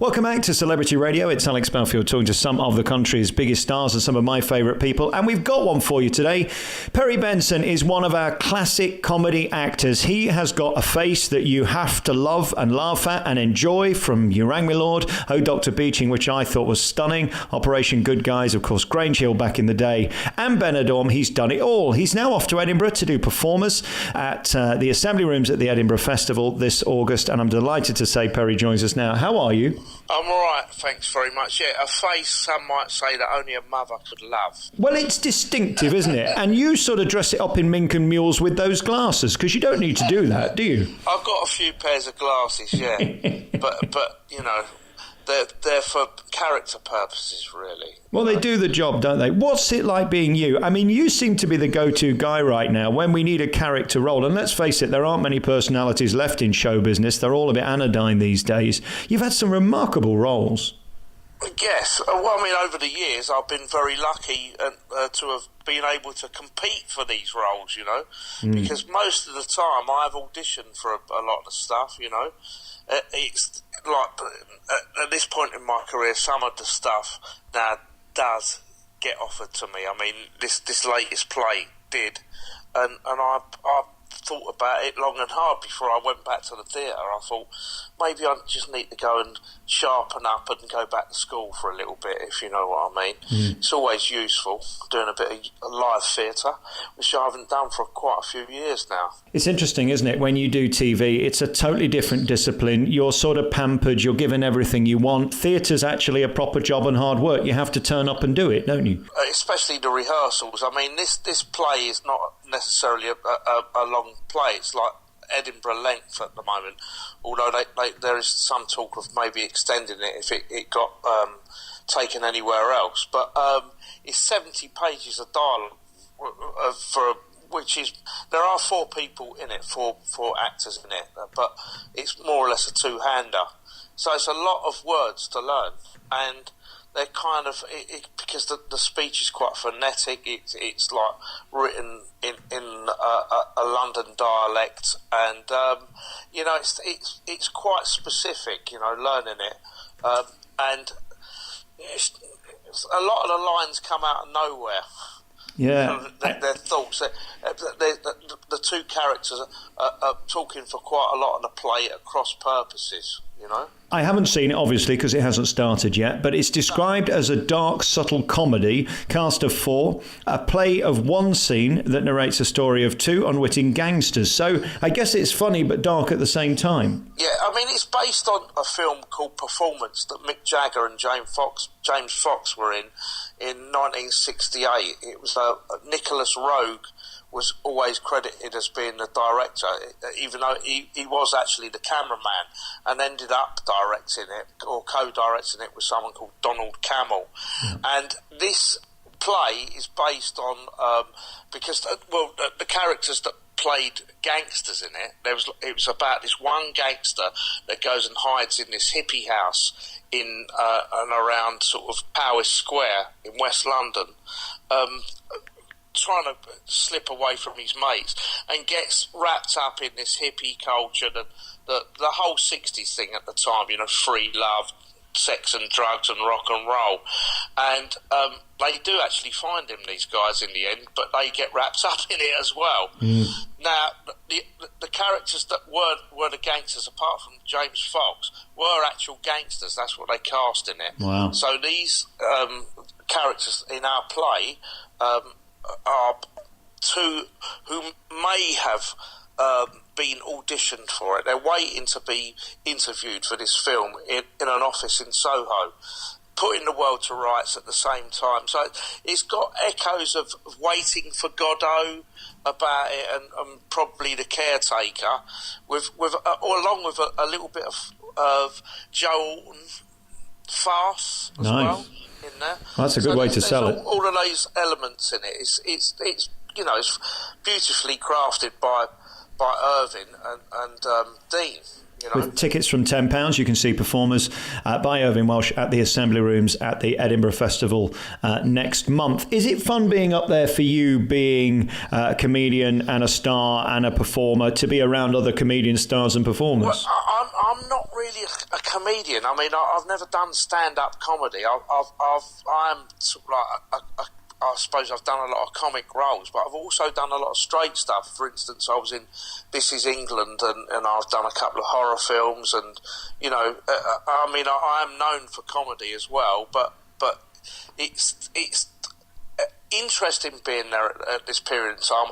Welcome back to Celebrity Radio. It's Alex Belfield talking to some of the country's biggest stars and some of my favourite people. And we've got one for you today. Perry Benson is one of our classic comedy actors. He has got a face that you have to love and laugh at and enjoy, from You Rang Me Lord, Oh Dr. Beeching, which I thought was stunning, Operation Good Guys, of course, Grange Hill back in the day, and Benidorm. He's done it all. He's now off to Edinburgh to do performers at the Assembly Rooms at the Edinburgh Festival this August. And I'm delighted to say Perry joins us now. How are you? I'm all right, thanks very much. Yeah, a face some might say that only a mother could love. Well, it's distinctive, isn't it? And you sort of dress it up in mink and mules with those glasses, because you don't need to do that, do you? I've got a few pairs of glasses, yeah. but you know, they're for character purposes, really. Well, they do the job, don't they? What's it like being you? I mean, you seem to be the go-to guy right now when we need a character role. And let's face it, there aren't many personalities left in show business. They're all a bit anodyne these days. You've had some remarkable roles. Yes. Well, I mean, over the years, I've been very lucky to have been able to compete for these roles, you know, because most of the time I've auditioned for a lot of stuff, you know. It's like, at this point in my career, some of the stuff now does get offered to me. I mean, this latest play did, and I thought about it long and hard before I went back to the theatre. I thought, maybe I just need to go and sharpen up and go back to school for a little bit, if you know what I mean. It's always useful doing a bit of live theatre, which I haven't done for quite a few years now. It's interesting, isn't it? When you do TV, it's a totally different discipline. You're sort of pampered, you're given everything you want. Theatre's actually a proper job and hard work. You have to turn up and do it, don't you? Especially the rehearsals. I mean, this play is not necessarily a long play. It's like Edinburgh length at the moment, although there is some talk of maybe extending it if it got taken anywhere else. But it's 70 pages of dialogue which is, there are 4 people in it, four actors in it, but it's more or less a two-hander. So it's a lot of words to learn, and they're kind of, because the speech is quite phonetic, it's like written in a London dialect, and you know, it's quite specific, you know, learning it, and a lot of the lines come out of nowhere. Yeah, you know, their thoughts. The two characters are talking for quite a lot of the play at cross purposes, you know. I haven't seen it, obviously, because it hasn't started yet, but it's described as a dark, subtle comedy, cast of 4, a play of 1 scene that narrates a story of 2 unwitting gangsters. So I guess it's funny but dark at the same time. Yeah, I mean, it's based on a film called Performance that Mick Jagger and James Fox were in 1968. It was Nicholas Roeg was always credited as being the director, even though he was actually the cameraman, and ended up directing it, or co-directing it with someone called Donald Cammell. And this play is based on, because, the characters that played gangsters in it, it was about this one gangster that goes and hides in this hippie house in and around sort of Powis Square in West London, trying to slip away from his mates, and gets wrapped up in this hippie culture, the whole 60s thing at the time, you know, free love, sex and drugs and rock and roll. And they do actually find him, these guys, in the end, but they get wrapped up in it as well. Now, the characters that were the gangsters, apart from James Fox, were actual gangsters. That's what they cast in it. Wow. So these characters in our play are 2 who may have been auditioned for it. They're waiting to be interviewed for this film in an office in Soho, putting the world to rights at the same time. So it's got echoes of Waiting for Godot about it, and probably The Caretaker, along with a little bit of Joe Alton farce as well in there. That's a good way to sell it. All of those elements in it. It's you know, it's beautifully crafted by Irving and Dean. You know? With tickets from £10, you can see performers by Irving Welsh at the Assembly Rooms at the Edinburgh Festival next month. Is it fun being up there for you, being a comedian and a star and a performer, to be around other comedian stars and performers? Well, I'm not really a comedian. I mean, I've never done stand-up comedy. I'm sort of like I suppose I've done a lot of comic roles, but I've also done a lot of straight stuff. For instance, I was in This Is England, and I've done a couple of horror films, and I mean, I am known for comedy as well. But it's interesting being there at this period in time.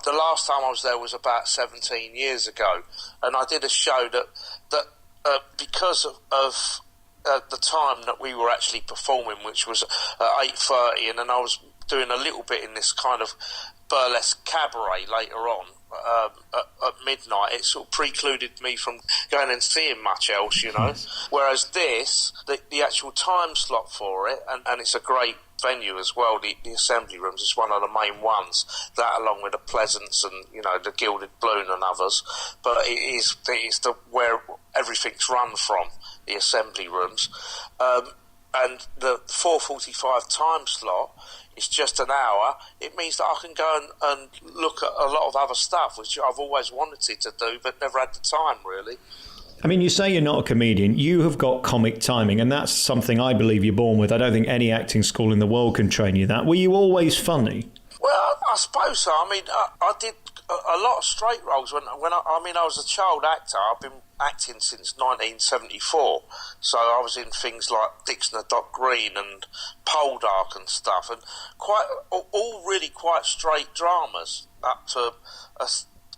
The last time I was there was about 17 years ago, and I did a show that because of the time that we were actually performing, which was at 8:30, and then I was doing a little bit in this kind of burlesque cabaret later on at midnight. It sort of precluded me from going and seeing much else, Whereas this, the actual time slot for it, and it's a great venue as well, the Assembly Rooms is one of the main ones, that along with the Pleasance and the Gilded Balloon and others, but it is where everything's run from, the Assembly Rooms, and the 4:45 time slot is just an hour. It means that I can go and look at a lot of other stuff, which I've always wanted to do but never had the time, really. I mean, you say you're not a comedian. You have got comic timing, and that's something I believe you're born with. I don't think any acting school in the world can train you that. Were you always funny? Well, I suppose so. I mean, I did a lot of straight roles when I was a child actor. I've been acting since 1974, so I was in things like Dixon and Doc Green and Poldark and stuff, and all really quite straight dramas up to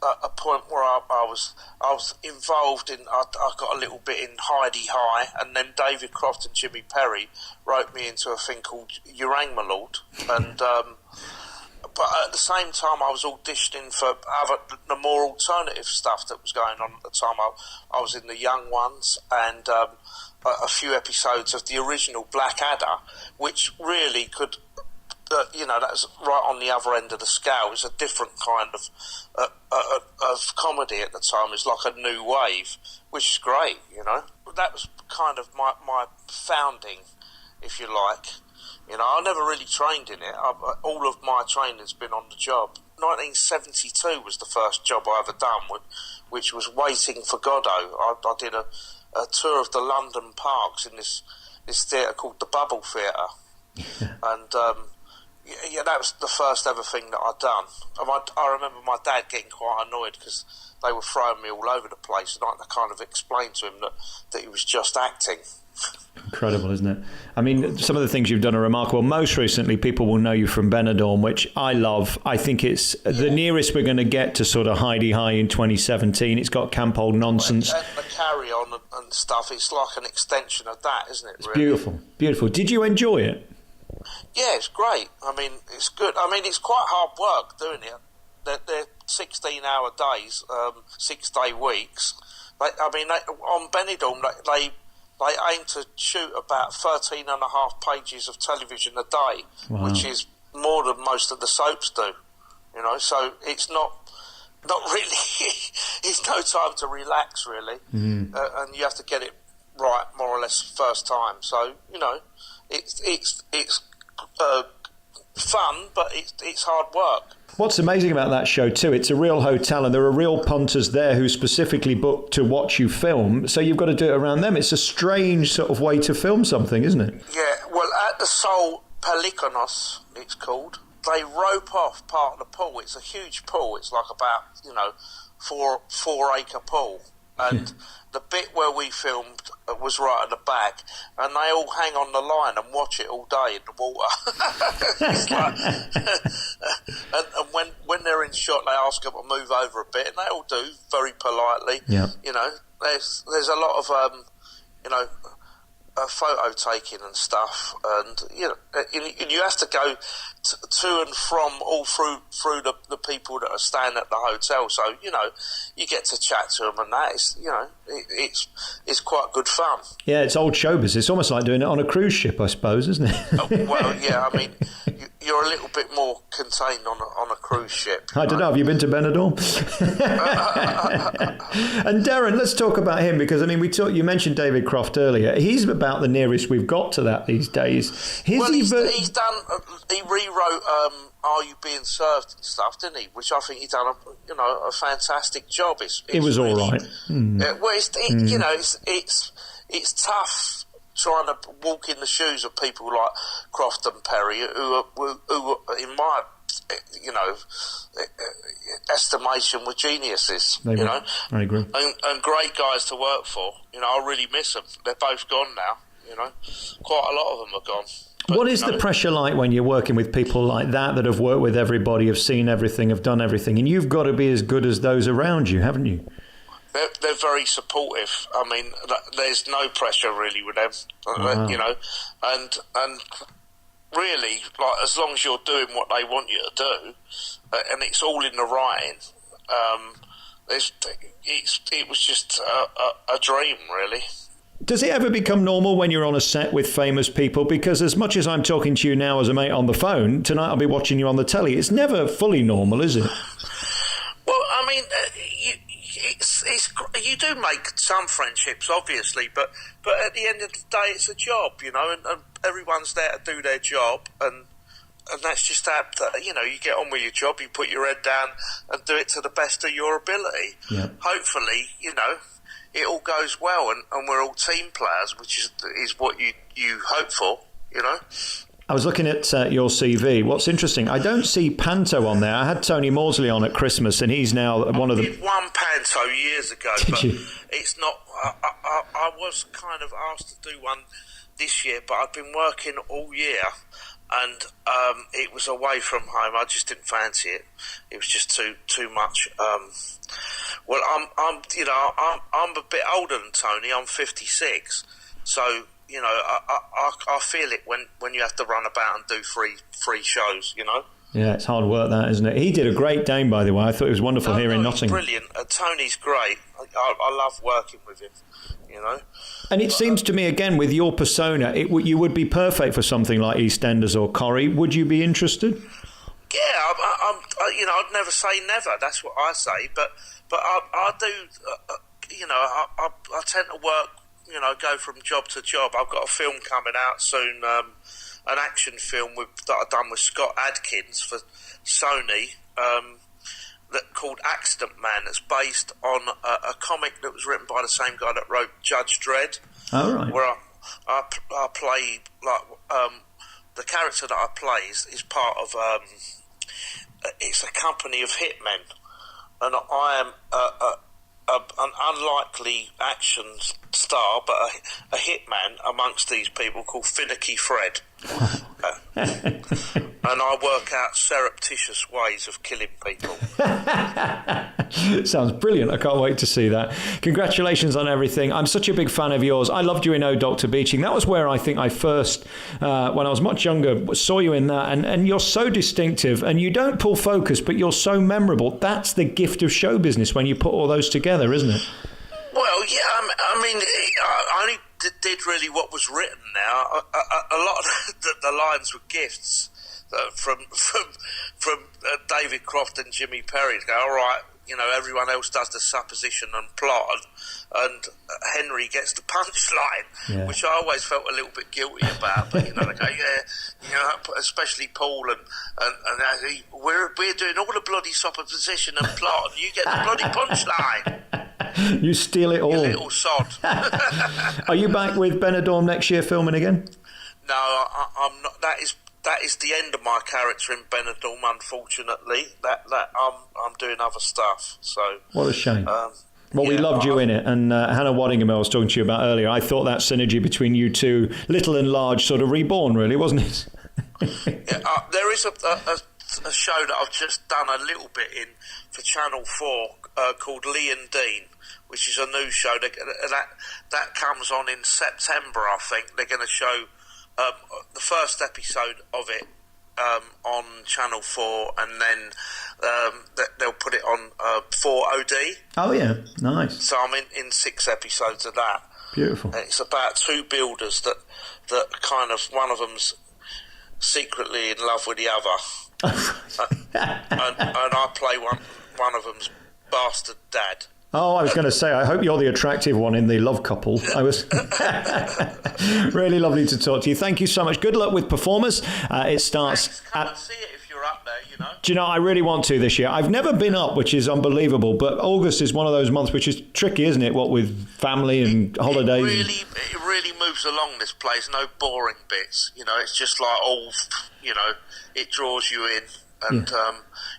a point where I was involved in. I got a little bit in Heidi High, and then David Croft and Jimmy Perry wrote me into a thing called Urang My Lord, and. But at the same time, I was auditioning for the more alternative stuff that was going on at the time. I was in The Young Ones and a few episodes of the original Blackadder, which really could, that's right on the other end of the scale. It was a different kind of comedy at the time. It was like a new wave, which is great, That was kind of my founding, if you like. I never really trained in it. All of my training's been on the job. 1972 was the first job I ever done, which was Waiting for Godot. I did a tour of the London parks in this theatre called the Bubble Theatre. And, that was the first ever thing that I'd done. I remember my dad getting quite annoyed because they were throwing me all over the place, and I kind of explained to him that he was just acting. Incredible, isn't it? I mean, some of the things you've done are remarkable. Most recently, people will know you from Benidorm, which I love. I think it's the nearest we're going to get to sort of Heidi High in 2017. It's got Camp Old Nonsense. And the carry-on and stuff, it's like an extension of that, isn't it? It's really beautiful, beautiful. Did you enjoy it? Yeah, it's great. I mean, it's good. I mean, it's quite hard work doing it. They're 16-hour days, 6-day weeks. On Benidorm, they aim to shoot about 13 and a half pages of television a day, wow. Which is more than most of the soaps do, so it's not really, it's no time to relax, really, and you have to get it right more or less first time, so, it's fun, but it's hard work. What's amazing about that show too, it's a real hotel and there are real punters there who specifically book to watch you film, so you've got to do it around them. It's a strange sort of way to film something, isn't it? Yeah, well, at the Sol Pelikonos, it's called, they rope off part of the pool. It's a huge pool. It's like about, 4-acre pool. And the bit where we filmed was right at the back, and they all hang on the line and watch it all day in the water. It's like, and when they're in shot, they ask them to move over a bit, and they all do very politely. Yeah. There's a lot of photo taking and stuff, and you have to go to and from all through the people that are staying at the hotel, so you get to chat to them, and that is it's quite good fun. Yeah, it's old showbiz. It's almost like doing it on a cruise ship, I suppose, isn't it? Well, yeah, I mean, you're a little bit more contained on a cruise ship. I don't know. Have you been to Benidorm? And Darren, let's talk about him, because I mean, you mentioned David Croft earlier. He's about the nearest we've got to that these days. He's done. He rewrote "Are You Being Served" and stuff, didn't he? Which I think he done a fantastic job. It was really, all right. Well, it's it's tough trying to walk in the shoes of people like Croft and Perry, who in my estimation were geniuses. I agree. And great guys to work for. I really miss them. They're both gone now. Quite a lot of them are gone. But, what is the pressure like when you're working with people like that have worked with everybody, have seen everything, have done everything, and you've got to be as good as those around you, haven't you? They're very supportive. I mean, there's no pressure really with them, Wow. and really, like, as long as you're doing what they want you to do, and it's all in the writing, it was just a dream, really. Does it ever become normal when you're on a set with famous people? Because as much as I'm talking to you now as a mate on the phone, tonight I'll be watching you on the telly. It's never fully normal, is it? Well, I mean, you do make some friendships, obviously, but at the end of the day, it's a job, and everyone's there to do their job, and that's just that, you get on with your job, you put your head down and do it to the best of your ability. Yeah. Hopefully, it all goes well, and we're all team players, which is what you hope for, I was looking at your CV. What's interesting, I don't see Panto on there. I had Tony Maudsley on at Christmas, and he's now one of the... I did one Panto years ago, but it's not... I was kind of asked to do one this year, but I've been working all year, and it was away from home. I just didn't fancy it. It was just too much. Well, I'm a bit older than Tony. I'm 56, so I feel it when you have to run about and do free shows. Yeah, it's hard work, that, isn't it? He did a great Dane, by the way. I thought it was wonderful here in Nottingham. Brilliant. Tony's great. I love working with him. And it seems to me, again, with your persona, you would be perfect for something like EastEnders or Corrie. Would you be interested? Yeah, I'd never say never. That's what I say. But I do. I tend to work. Go from job to job. I've got a film coming out soon. An action film that I've done with Scott Adkins for Sony. Called Accident Man. It's based on a comic that was written by the same guy that wrote Judge Dredd. Oh, right. Where I played the character that I play is part of it's a company of hitmen, and I am an unlikely action star, but a hitman amongst these people called Finicky Fred. And I work out surreptitious ways of killing people. Sounds brilliant. I can't wait to see that. Congratulations on everything. I'm such a big fan of yours. I loved you in Oh Dr. Beeching. That was where I think I first, when I was much younger, saw you in that. And you're so distinctive, and you don't pull focus, but you're so memorable. That's the gift of show business when you put all those together, isn't it? Well, yeah, I mean, I only did really what was written now. A lot of the lines were gifts from David Croft and Jimmy Perry to go, all right, everyone else does the supposition and plot, and Henry gets the punchline, which I always felt a little bit guilty about. But they go, especially Paul and we're doing all the bloody supposition and plot, and you get the bloody punchline. You steal it all. You little sod. Are you back with Benidorm next year filming again? No, I'm not. That is the end of my character in Benidorm, unfortunately. That I'm doing other stuff. So what a shame. We loved you in it, and Hannah Waddingham I was talking to you about earlier. I thought that synergy between you two, little and large, sort of reborn, really, wasn't it? There is a show that I've just done a little bit in for Channel 4 called Lee and Dean, which is a new show. That comes on in September, I think. They're going to show the first episode of it on Channel 4, and then they'll put it on 4OD. Oh, yeah. Nice. So I'm in 6 episodes of that. Beautiful. And it's about 2 builders that kind of, one of them's secretly in love with the other. and I play one of them's bastard dad. Oh, I was going to say, I hope you're the attractive one in the love couple. I was really lovely to talk to you. Thank you so much. Good luck with performers. It starts. Come and see it if you're up there, Do you know, I really want to this year. I've never been up, which is unbelievable, but August is one of those months which is tricky, isn't it? What with family and holidays. It really moves along, this place. No boring bits. You know, it's just like all, you know, it draws you in and,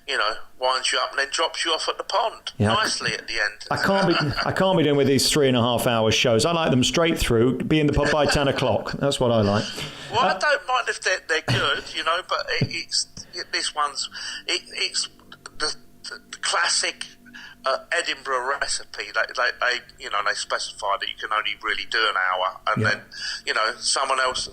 you know, winds you up and then drops you off at the pond nicely at the end. I can't be doing with these 3.5 hour shows. I like them straight through, be in the pub by 10 o'clock. That's what I like. Well, I don't mind if they're good, you know, but it's the classic Edinburgh recipe. They you know, they specify that you can only really do an hour, and then, you know, someone else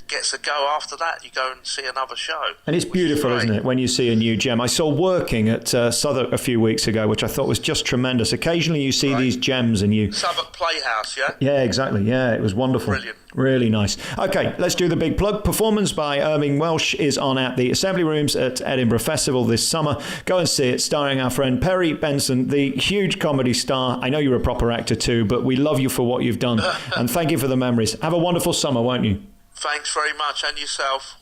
gets a go after that. You go and see another show. And it's beautiful, isn't it, when you see a new gem? I saw Working at Southwark a few weeks ago, which I thought was just tremendous. Occasionally you see these gems and you... Southwark Playhouse, yeah? Yeah, exactly. Yeah, it was wonderful. Brilliant. Really nice. Okay, let's do the big plug. Performance by Irving Welsh is on at the Assembly Rooms at Edinburgh Festival this summer. Go and see it, starring our friend Perry Benson, the huge comedy star. I know you're a proper actor too, but we love you for what you've done. And thank you for the memories. Have a wonderful summer, won't you? Thanks very much, and yourself.